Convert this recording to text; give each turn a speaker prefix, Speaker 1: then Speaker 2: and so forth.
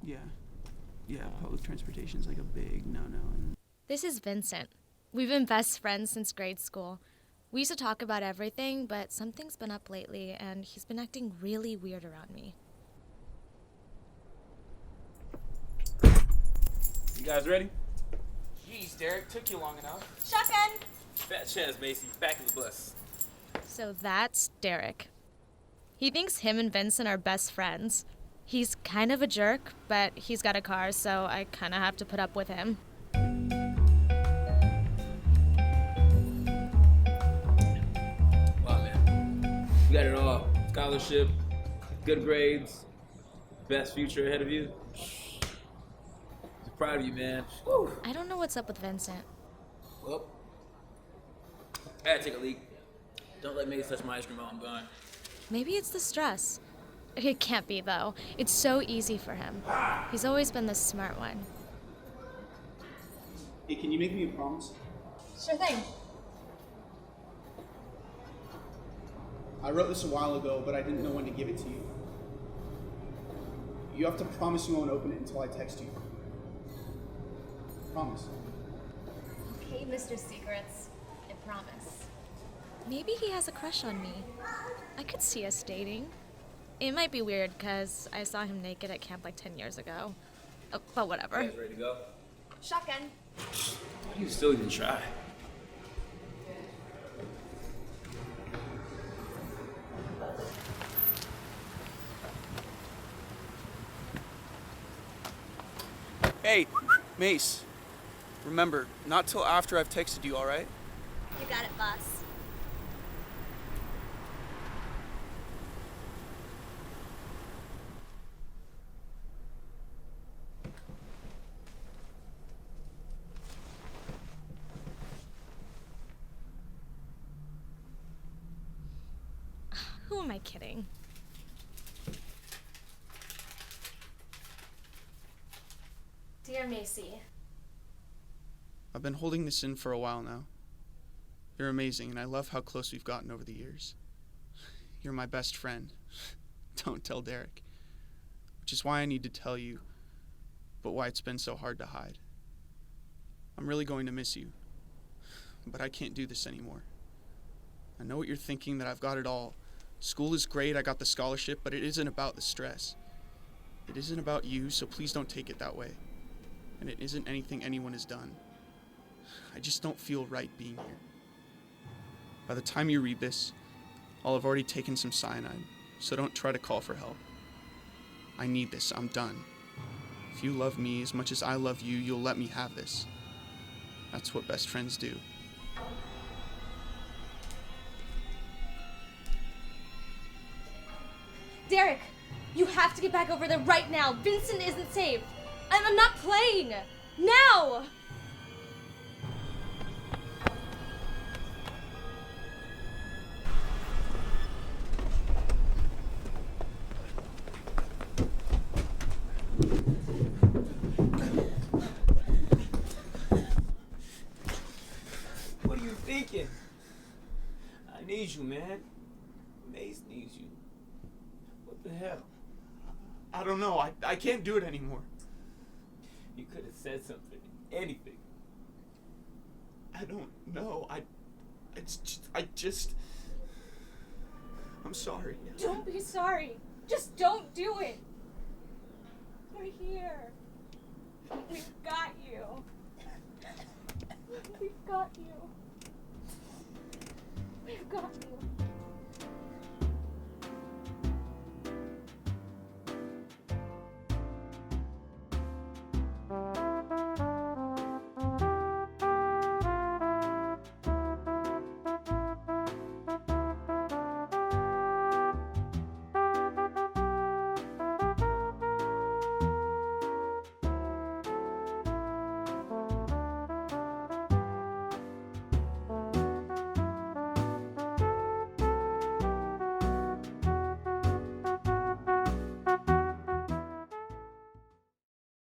Speaker 1: Yeah. Yeah, public transportation's like a big no-no.
Speaker 2: This is Vincent. We've been best friends since grade school. We used to talk about everything, but something's been up lately, and he's been acting really weird around me.
Speaker 3: You guys ready?
Speaker 4: Jeez, Derek, took you long enough.
Speaker 2: Shotgun!
Speaker 3: Fat chance, Macy. Back in the bus.
Speaker 2: So that's Derek. He thinks him and Vincent are best friends. He's kind of a jerk, but he's got a car, so I kind of have to put up with him.
Speaker 3: Wow, man. You got it all. Scholarship, good grades, best future ahead of you. I'm proud of you, man. Woo.
Speaker 2: I don't know what's up with Vincent.
Speaker 3: Well, I gotta take a leak. Don't let Macy touch my ice cream while I'm gone.
Speaker 2: Maybe it's the stress. It can't be, though. It's so easy for him. He's always been the smart one.
Speaker 1: Hey, can you make me a promise?
Speaker 2: Sure thing.
Speaker 1: I wrote this a while ago, but I didn't know when to give it to you. You have to promise you won't open it until I text you. Promise.
Speaker 5: Okay, Mr. Secrets. I promise.
Speaker 2: Maybe he has a crush on me. I could see us dating. It might be weird, because I saw him naked at camp like 10 years ago. Oh, but whatever.
Speaker 3: You guys ready to go?
Speaker 5: Shotgun.
Speaker 3: Why do you still even try?
Speaker 1: Hey, Mace. Remember, not till after I've texted you, alright?
Speaker 5: You got it, boss.
Speaker 2: Who am I kidding?
Speaker 5: Dear Macy.
Speaker 1: I've been holding this in for a while now. You're amazing, and I love how close we've gotten over the years. You're my best friend. Don't tell Derek. Which is why I need to tell you, but why it's been so hard to hide. I'm really going to miss you, but I can't do this anymore. I know what you're thinking, that I've got it all. School is great, I got the scholarship, but it isn't about the stress. It isn't about you, so please don't take it that way. And it isn't anything anyone has done. I just don't feel right being here. By the time you read this, I'll have already taken some cyanide, so don't try to call for help. I need this, I'm done. If you love me as much as I love you, you'll let me have this. That's what best friends do.
Speaker 5: Derek, you have to get back over there right now. Vincent isn't safe. I'm not playing. Now!
Speaker 3: What are you thinking? I need you, man. Mace needs you. What the hell?
Speaker 1: I don't know, I can't do it anymore.
Speaker 3: You could have said something. Anything.
Speaker 1: I don't know, I'm sorry.
Speaker 5: Don't be sorry. Just don't do it. We're here. We've got you. We've got you. We've got you.